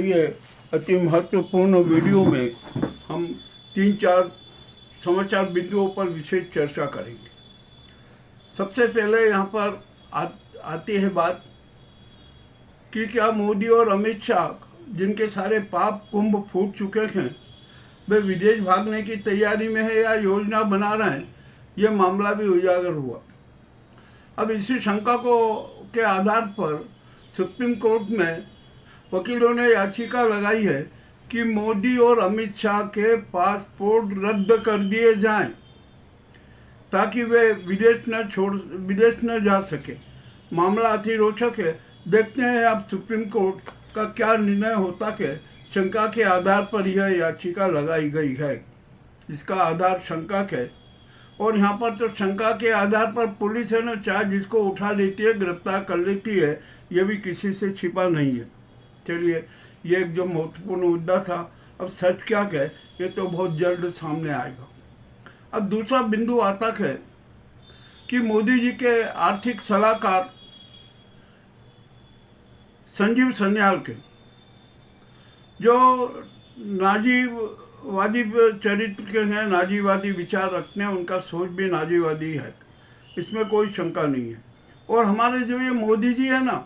ये अति महत्वपूर्ण वीडियो में हम 3-4 समाचार बिंदुओं पर विशेष चर्चा करेंगे। सबसे पहले यहाँ पर आती है बात कि क्या मोदी और अमित शाह, जिनके सारे पाप कुंभ फूट चुके हैं, वे विदेश भागने की तैयारी में है या योजना बना रहे हैं, ये मामला भी उजागर हुआ। अब इसी शंका के आधार पर सुप्रीम कोर्ट में वकीलों ने याचिका लगाई है कि मोदी और अमित शाह के पासपोर्ट रद्द कर दिए जाएं ताकि वे विदेश न जा सके। मामला अति रोचक है। देखते हैं अब सुप्रीम कोर्ट का क्या निर्णय होता है। शंका के आधार पर यह याचिका लगाई गई है। इसका आधार शंका है और यहाँ पर तो शंका के आधार पर पुलिस है ना, चाहे जिसको उठा लेती है, गिरफ्तार कर लेती है, ये भी किसी से छिपा नहीं है। चलिए, ये एक जो महत्वपूर्ण मुद्दा था, अब सच क्या है ये तो बहुत जल्द सामने आएगा। अब दूसरा बिंदु आता है कि मोदी जी के आर्थिक सलाहकार संजीव सन्याल के, जो नाजीवादी चरित्र के हैं, नाजीवादी विचार रखते हैं, उनका सोच भी नाजीवादी है, इसमें कोई शंका नहीं है। और हमारे जो ये मोदी जी है ना,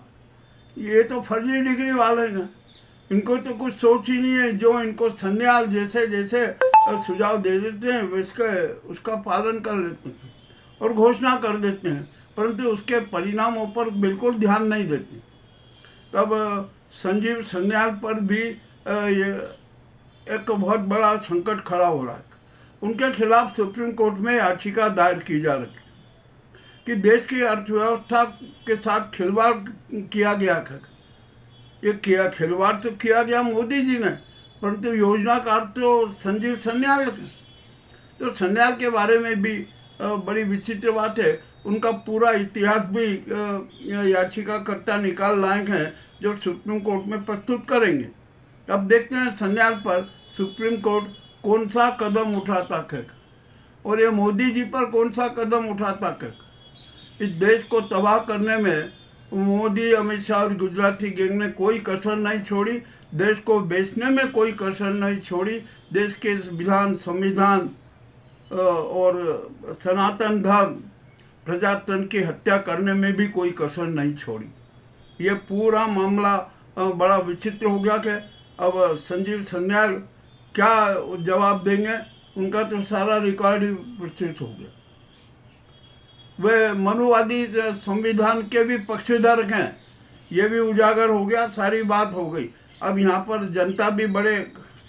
ये तो फर्जी डिग्री वाले हैं, इनको तो कुछ सोच ही नहीं है। जो इनको सन्याल जैसे सुझाव दे देते हैं उसका पालन कर लेते हैं और घोषणा कर देते हैं, परंतु उसके परिणामों पर बिल्कुल ध्यान नहीं देते। तब संजीव सन्याल पर भी ये एक बहुत बड़ा संकट खड़ा हो रहा है। उनके खिलाफ सुप्रीम कोर्ट में याचिका दायर की जा रही है कि देश की अर्थव्यवस्था के साथ खिलवाड़ किया गया है। ये खिलवाड़ तो किया गया मोदी जी ने, परंतु योजनाकार तो संजीव सन्याल थे। तो सन्याल के बारे में भी बड़ी विचित्र बात है। उनका पूरा इतिहास भी याचिकाकर्ता निकाल लाए हैं, जो सुप्रीम कोर्ट में प्रस्तुत करेंगे। अब देखते हैं सन्याल पर सुप्रीम कोर्ट कौन सा कदम उठाता है और ये मोदी जी पर कौन सा कदम उठाता है। इस देश को तबाह करने में मोदी, अमित शाह और गुजराती गैंग ने कोई कसर नहीं छोड़ी। देश को बेचने में कोई कसर नहीं छोड़ी। देश के विधान, संविधान और सनातन धर्म, प्रजातंत्र की हत्या करने में भी कोई कसर नहीं छोड़ी। ये पूरा मामला बड़ा विचित्र हो गया कि अब संजीव सन्याल क्या जवाब देंगे। उनका तो सारा रिकॉर्ड ही विस्तृत हो गया। वे मनुवादी संविधान के भी पक्षधर हैं, ये भी उजागर हो गया, सारी बात हो गई। अब यहाँ पर जनता भी बड़े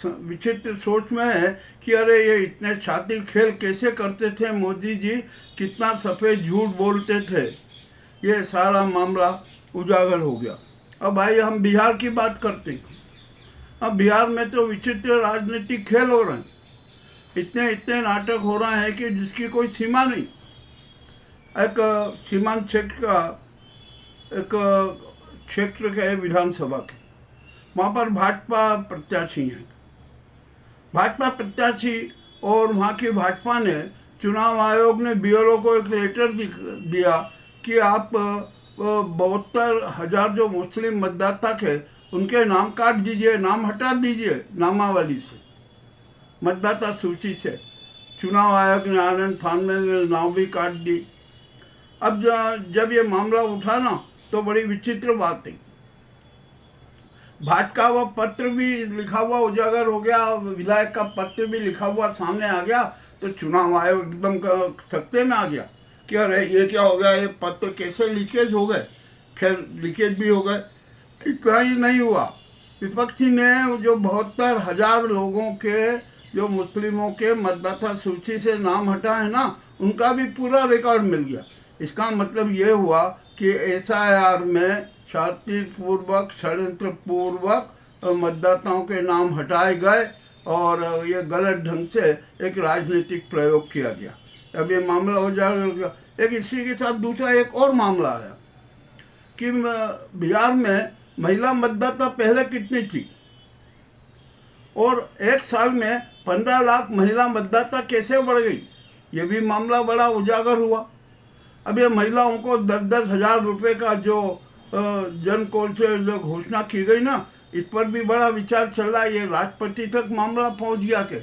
विचित्र सोच में है कि अरे ये इतने शातिर खेल कैसे करते थे मोदी जी, कितना सफ़ेद झूठ बोलते थे। ये सारा मामला उजागर हो गया। अब आइए हम बिहार की बात करते हैं। अब बिहार में तो विचित्र राजनीतिक खेल हो रहे हैं। इतने नाटक हो रहे हैं कि जिसकी कोई सीमा नहीं। एक सीमांत क्षेत्र का एक क्षेत्र है विधानसभा के, वहाँ पर भाजपा प्रत्याशी हैं। भाजपा प्रत्याशी और वहाँ की भाजपा ने, चुनाव आयोग ने बीएलओ को एक लेटर दिया कि आप 72,000 जो मुस्लिम मतदाता थे उनके नाम काट दीजिए, नाम हटा दीजिए नामावली से, मतदाता सूची से। चुनाव आयोग ने आनंद फान में नाम भी काट दी। अब जब ये मामला उठा ना, तो बड़ी विचित्र बात है। भाजपा का पत्र भी लिखा हुआ उजागर हो गया, विधायक का पत्र भी लिखा हुआ सामने आ गया, तो चुनाव आयोग एकदम सख्ते में आ गया कि अरे ये क्या हो गया, ये पत्र कैसे लीकेज हो गए। खैर, लीकेज भी हो गए। इतना ही नहीं हुआ, विपक्षी ने जो 72,000 लोगों के, जो मुस्लिमों के मतदाता सूची से नाम हटाए ना, उनका भी पूरा रिकॉर्ड मिल गया। इसका मतलब ये हुआ कि एसआईआर में शांतिपूर्वक, षड्यंत्रपूर्वक मतदाताओं के नाम हटाए गए और ये गलत ढंग से एक राजनीतिक प्रयोग किया गया। अब ये मामला उजागर हो गया। एक इसी के साथ दूसरा एक और मामला आया कि बिहार में महिला मतदाता पहले कितनी थी और एक साल में 15 लाख महिला मतदाता कैसे बढ़ गई, ये भी मामला बड़ा उजागर हुआ। अब ये महिलाओं को 10-10 हज़ार रुपये का जो जन कौल से जो घोषणा की गई ना, इस पर भी बड़ा विचार चल रहा है। ये राष्ट्रपति तक मामला पहुंच गया के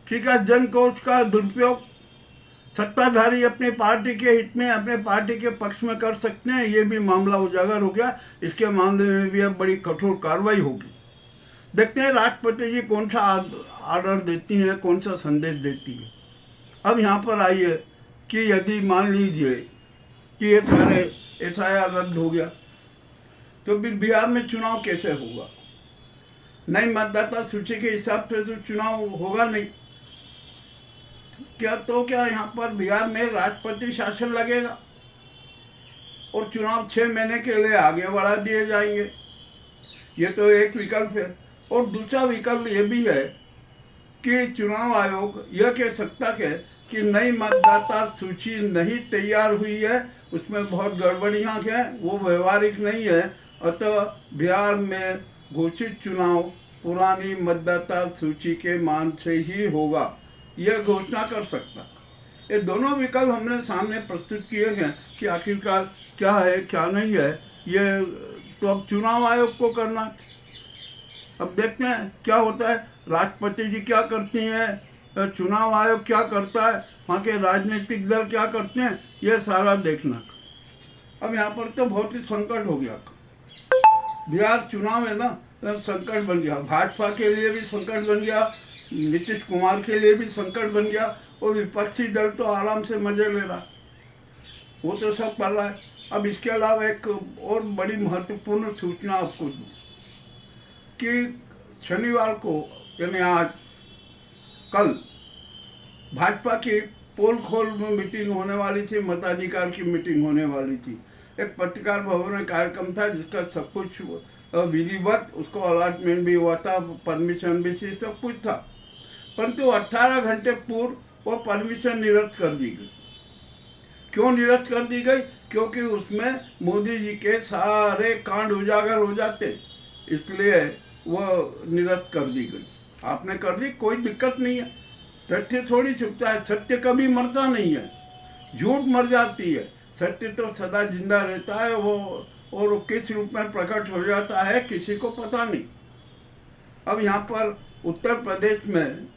ठीक है, जन कौल का दुरुपयोग सत्ताधारी अपनी पार्टी के हित में, अपने पार्टी के पक्ष में कर सकते हैं, ये भी मामला उजागर हो गया। इसके मामले में भी अब बड़ी कठोर कार्रवाई होगी। देखते हैं राष्ट्रपति जी कौन सा ऑर्डर देती हैं, कौन सा संदेश देती है। अब यहाँ पर आइए कि यदि मान लीजिए कि ये सारे SIR रद्द हो गया, तो फिर बिहार में चुनाव कैसे होगा? नई मतदाता सूची के हिसाब से तो चुनाव होगा नहीं। क्या यहाँ पर बिहार में राष्ट्रपति शासन लगेगा और चुनाव 6 महीने के लिए आगे बढ़ा दिए जाएंगे? ये तो एक विकल्प है। और दूसरा विकल्प ये भी है कि चुनाव आयोग यह कह सकता है कि नई मतदाता सूची नहीं तैयार हुई है, उसमें बहुत गड़बड़ियाँ हैं, वो व्यवहारिक नहीं है, अतः बिहार में घोषित चुनाव पुरानी मतदाता सूची के मान से ही होगा, यह घोषणा कर सकता। ये दोनों विकल्प हमने सामने प्रस्तुत किए हैं कि आखिरकार क्या है क्या नहीं है, ये तो अब चुनाव आयोग को करना। अब देखते हैं क्या होता है, राष्ट्रपति जी क्या करती हैं, चुनाव आयोग क्या करता है, वहाँ के राजनीतिक दल क्या करते हैं, ये सारा देखना। अब यहाँ पर तो बहुत ही संकट हो गया। बिहार चुनाव है ना, तो संकट बन गया, भाजपा के लिए भी संकट बन गया, नीतीश कुमार के लिए भी संकट बन गया, और विपक्षी दल तो आराम से मजे ले रहा, वो तो सब कर रहा है। अब इसके अलावा एक और बड़ी महत्वपूर्ण सूचना आपको दूँ कि शनिवार को यानी आज कल भाजपा की पोल खोल में मीटिंग होने वाली थी, मताधिकार की मीटिंग होने वाली थी। एक पत्रकार भवन में कार्यक्रम था जिसका सब कुछ विधिवत, उसको अलॉटमेंट भी हुआ था, परमिशन भी थी, सब कुछ था, परंतु 18 घंटे पूर्व वो परमिशन निरस्त कर दी गई। क्यों निरस्त कर दी गई? क्योंकि उसमें मोदी जी के सारे कांड उजागर हो जाते, इसलिए वो निरस्त कर दी गई। आपने कर दी, कोई दिक्कत नहीं है, तथ्य थोड़ी छुपता है, सत्य कभी मरता नहीं है, झूठ मर जाती है, सत्य तो सदा जिंदा रहता है, वो और किस रूप में प्रकट हो जाता है किसी को पता नहीं। अब यहाँ पर उत्तर प्रदेश में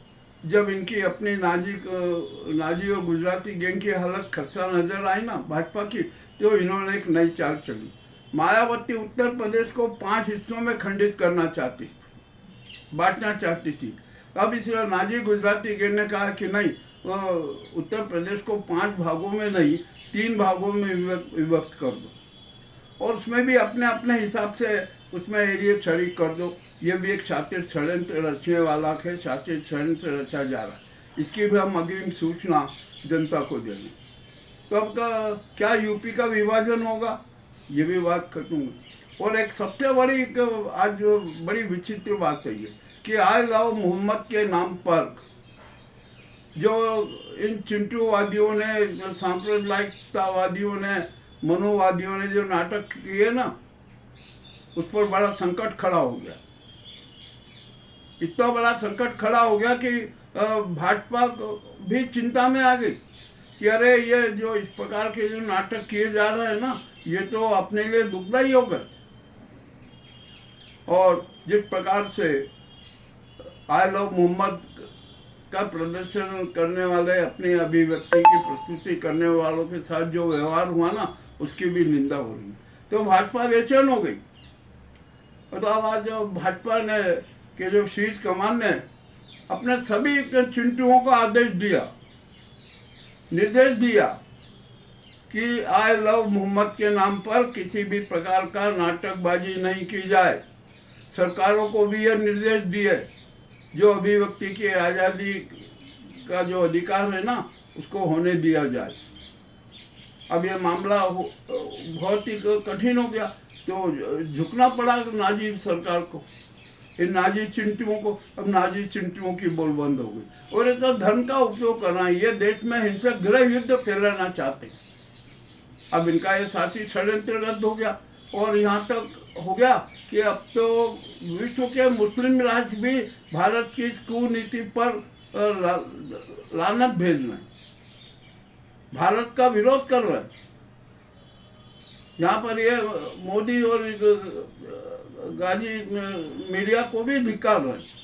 जब इनकी अपनी नाजी और गुजराती गैंग की हालत खस्ता नजर आई ना भाजपा की, तो इन्होंने एक नई चाल चली। मायावती उत्तर प्रदेश को 5 हिस्सों में खंडित करना चाहती, बांटना चाहती थी। अब इसलिए नाजी गुजराती गैंग ने कहा कि नहीं, उत्तर प्रदेश को 5 भागों में नहीं 3 भागों में विभक्त कर दो, और उसमें भी अपने अपने हिसाब से उसमें एरिया शरीक कर दो। ये भी एक शातिर षड्यंत्र रचने वाला है, शातिर षड्यंत्र रचा जा रहा है, इसकी भी हम अग्रिम सूचना जनता को देंगे। तो अब क्या यूपी का विभाजन होगा, ये भी बात करूँगा। और एक सबसे बड़ी आज बड़ी विचित्र बात है ये कि आई लव मोहम्मद के नाम पर जो इन चिंटूवादियों ने, जो सांप्रदायिकतावादियों ने, मनोवादियों ने जो नाटक किए ना, उस पर बड़ा संकट खड़ा हो गया। इतना बड़ा संकट खड़ा हो गया कि भाजपा भी चिंता में आ गई कि अरे ये जो इस प्रकार के जो नाटक किए जा रहे हैं ना, ये तो अपने लिए दुखदाई हो गए। और जिस प्रकार से आई लव मोहम्मद का प्रदर्शन करने वाले, अपनी अभिव्यक्ति की प्रस्तुति करने वालों के साथ जो व्यवहार हुआ ना, उसकी भी निंदा हो रही है। तो भाजपा बेचैन हो गई। तो अब आज भाजपा ने के जो शीर्ष कमान ने अपने सभी चिंटुओं को आदेश दिया, निर्देश दिया कि आई लव मोहम्मद के नाम पर किसी भी प्रकार का नाटकबाजी नहीं की जाए। सरकारों को भी यह निर्देश दिए, जो अभिव्यक्ति की आज़ादी का जो अधिकार है ना, उसको होने दिया जाए। अब ये मामला बहुत ही कठिन हो गया, तो झुकना पड़ा नाजी सरकार को, इन नाजी चिंटुओं को। अब नाजी चिंटुओं की बोल बंद हो गई, और ये तो धर्म का उपयोग करना, ये देश में हिंसक गृह युद्ध फैलाना चाहते। अब इनका ये साथी षड्यंत्र रद्द हो गया, और यहाँ तक हो गया कि अब तो विश्व के मुस्लिम राष्ट्र भी भारत की इस कुनीति पर लानत भेज रहे हैं, भारत का विरोध कर रहे हैं। यहाँ पर ये मोदी और गाजी मीडिया को भी धिक्कार रहे।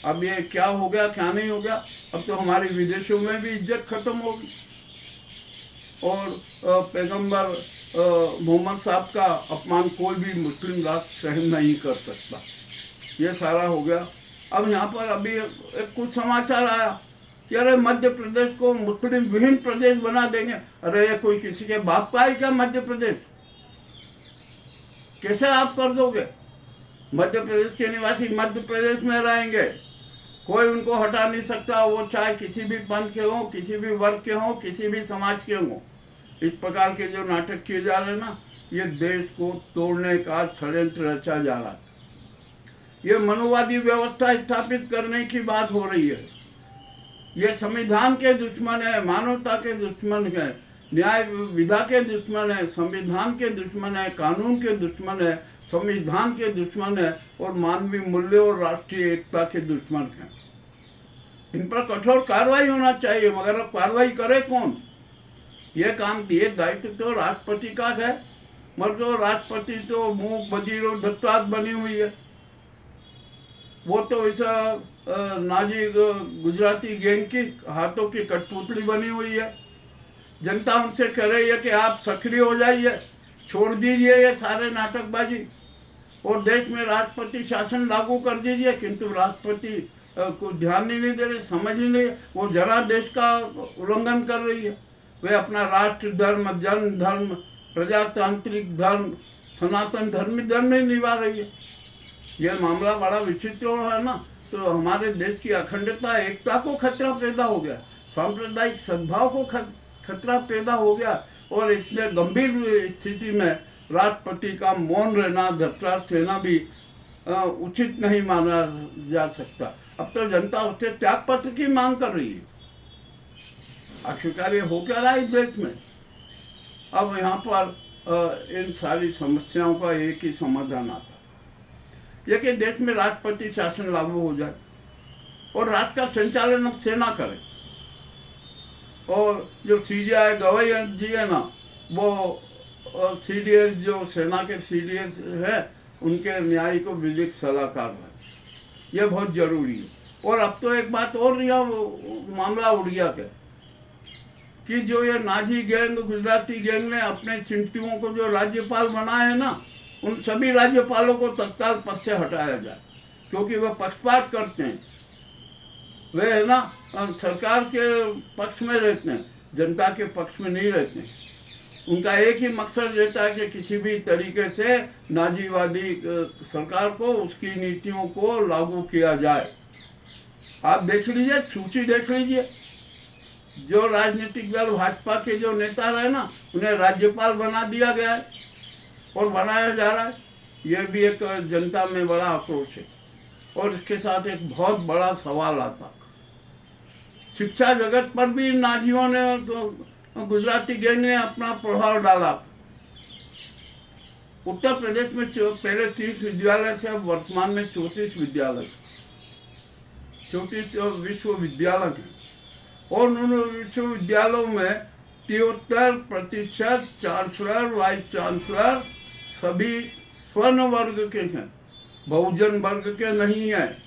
अब ये क्या हो गया क्या नहीं हो गया, अब तो हमारे विदेशों में भी इज्जत खत्म होगी। और पैगंबर मोहम्मद साहब का अपमान कोई भी मुस्लिम राष्ट्र सहन नहीं कर सकता। ये सारा हो गया। अब यहाँ पर अभी एक कुछ समाचार आया कि अरे मध्य प्रदेश को मुस्लिम विहीन प्रदेश बना देंगे। अरे ये कोई किसी के बाप का है क्या मध्य प्रदेश? कैसे आप कर दोगे? मध्य प्रदेश के निवासी मध्य प्रदेश में रहेंगे, कोई उनको हटा नहीं सकता, वो चाहे किसी भी पंथ के हों, किसी भी वर्ग के हों, किसी भी समाज के हों। इस प्रकार के जो नाटक किए जा रहे हैं ना, ये देश को तोड़ने का षड्यंत्र रचा जा रहा है। ये मनोवादी व्यवस्था स्थापित करने की बात हो रही है। ये संविधान के दुश्मन है, मानवता के दुश्मन है, न्याय विधा के दुश्मन है, संविधान के दुश्मन है, कानून के दुश्मन है, संविधान के दुश्मन है और मानवीय मूल्यों और राष्ट्रीय एकता के दुश्मन हैं। इन पर कठोर कार्रवाई होना चाहिए, मगर अब कार्रवाई करे कौन? ये काम, ये दायित्व तो राष्ट्रपति का है, मगर तो राष्ट्रपति तो मुंह बजीर और धत्तात बनी हुई है। वो तो ऐसा नाजी गुजराती गैंग की हाथों की कठपुतली बनी हुई है। जनता उनसे कह रही है कि आप सक्रिय हो जाइए, छोड़ दीजिए ये सारे नाटकबाजी और देश में राष्ट्रपति शासन लागू कर दीजिए। किंतु राष्ट्रपति को ध्यान ही नहीं दे रहे, समझ ही नहीं। वो जनादेश का उल्लंघन कर रही है। वे अपना राष्ट्र धर्म, जन धर्म, प्रजातांत्रिक धर्म, सनातन धर्म नहीं निभा रही है। यह मामला बड़ा विचित्र है ना। तो हमारे देश की अखंडता, एकता को खतरा पैदा हो गया, सांप्रदायिक सद्भाव को खतरा पैदा हो गया। और इतने गंभीर स्थिति में राष्ट्रपति का मौन रहना, धतराष्ट्र रहना भी उचित नहीं माना जा सकता। अब तो जनता उससे त्यागपत्र की मांग कर रही है। आखिरकार ये हो क्या रहा है इस देश में? अब यहाँ पर इन सारी समस्याओं का एक ही समाधान आता है, यह कि देश में राष्ट्रपति शासन लागू हो जाए और राष्ट्र का संचालन अब सेना करे। और जो सीजीआई गवाई जी है ना, वो सीडीएस जो सेना के सीडीएस है, उनके न्यायिक और विधिक सलाहकार है। यह बहुत जरूरी है। और अब तो एक बात और मामला उड़ गया कि जो ये नाजी गैंग, गुजराती गैंग ने अपने चिंटियों को जो राज्यपाल बनाए हैं ना, उन सभी राज्यपालों को तत्काल पद से हटाया जाए, क्योंकि वह पक्षपात करते हैं। वे है ना सरकार के पक्ष में रहते हैं, जनता के पक्ष में नहीं रहते हैं। उनका एक ही मकसद रहता है कि किसी भी तरीके से नाजीवादी सरकार को, उसकी नीतियों को लागू किया जाए। आप देख लीजिए, सूची देख लीजिए, जो राजनीतिक दल भाजपा के जो नेता रहे ना, उन्हें राज्यपाल बना दिया गया है और बनाया जा रहा है। यह भी एक जनता में बड़ा आक्रोश है। और इसके साथ एक बहुत बड़ा सवाल आता, शिक्षा जगत पर भी नाजियों ने, गुजराती गैंग ने अपना प्रभाव डाला। उत्तर प्रदेश में पहले 30 विद्यालय से अब वर्तमान में 34 विद्यालय, 34 विश्वविद्यालय हैं। और उन विश्वविद्यालयों में 73% चांसलर, वाइस चांसलर सभी स्वर्ण वर्ग के हैं, बहुजन वर्ग के नहीं है।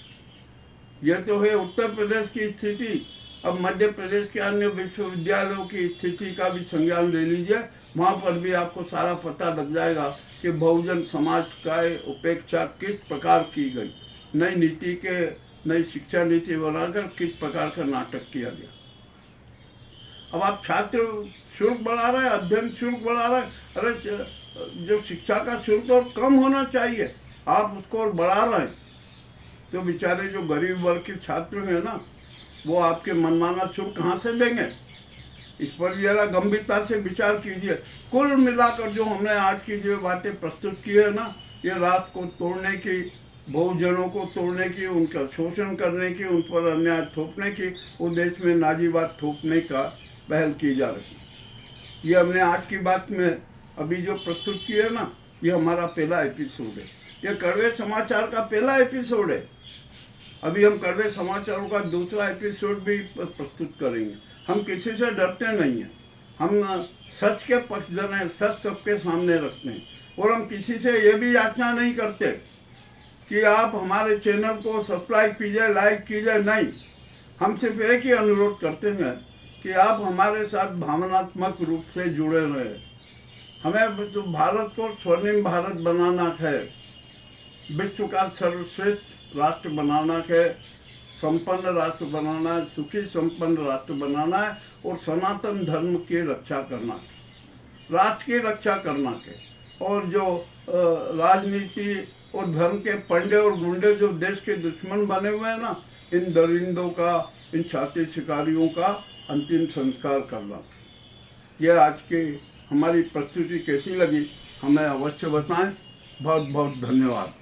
यह तो है उत्तर प्रदेश की स्थिति। अब मध्य प्रदेश के अन्य विश्वविद्यालयों की स्थिति का भी संज्ञान ले लीजिए, वहाँ पर भी आपको सारा पता लग जाएगा कि बहुजन समाज का उपेक्षा किस प्रकार की गई। नई शिक्षा नीति बनाकर किस प्रकार का नाटक किया गया। अब आप छात्र शुल्क बढ़ा रहे हैं, अध्ययन शुल्क बढ़ा रहे हैं। अरे जो शिक्षा का शुल्क और कम होना चाहिए, आप उसको और बढ़ा रहे हैं। तो बेचारे जो गरीब वर्ग के छात्र हैं ना, वो आपके मनमाना शुल्क कहाँ से देंगे? इस पर जरा गंभीरता से विचार कीजिए। कुल मिलाकर जो हमने आज की जो बातें प्रस्तुत की है ना, ये राष्ट्र को तोड़ने की, बहुजनों को तोड़ने की, उनका शोषण करने की, उन पर अन्याय थोपने की, वो देश में नाजीवाद थोपने का पहल की जा रही है। ये हमने आज की बात में अभी जो प्रस्तुत किया है ना, ये हमारा पहला एपिसोड है। ये कड़वे समाचार का पहला एपिसोड है। अभी हम कड़वे समाचारों का दूसरा एपिसोड भी प्रस्तुत करेंगे। हम किसी से डरते नहीं हैं। हम सच के पक्षधर हैं, सच सबके सामने रखते हैं। और हम किसी से ये भी याचना नहीं करते कि आप हमारे चैनल को सब्सक्राइब कीजिए, लाइक कीजिए, नहीं। हम सिर्फ एक ही अनुरोध करते हैं कि आप हमारे साथ भावनात्मक रूप से जुड़े रहें। हमें तो भारत को स्वर्णिम भारत बनाना है, विश्व का सर्वश्रेष्ठ राष्ट्र बनाना है, संपन्न राष्ट्र बनाना है, सुखी संपन्न राष्ट्र बनाना है और सनातन धर्म की रक्षा करना है, राष्ट्र की रक्षा करना है। और जो राजनीति और धर्म के पंडे और गुंडे जो देश के दुश्मन बने हुए हैं ना, इन दरिंदों का, इन छाती शिकारियों का अंतिम संस्कार करना। यह आज की हमारी प्रस्तुति कैसी लगी हमें अवश्य बताएं। बहुत बहुत धन्यवाद।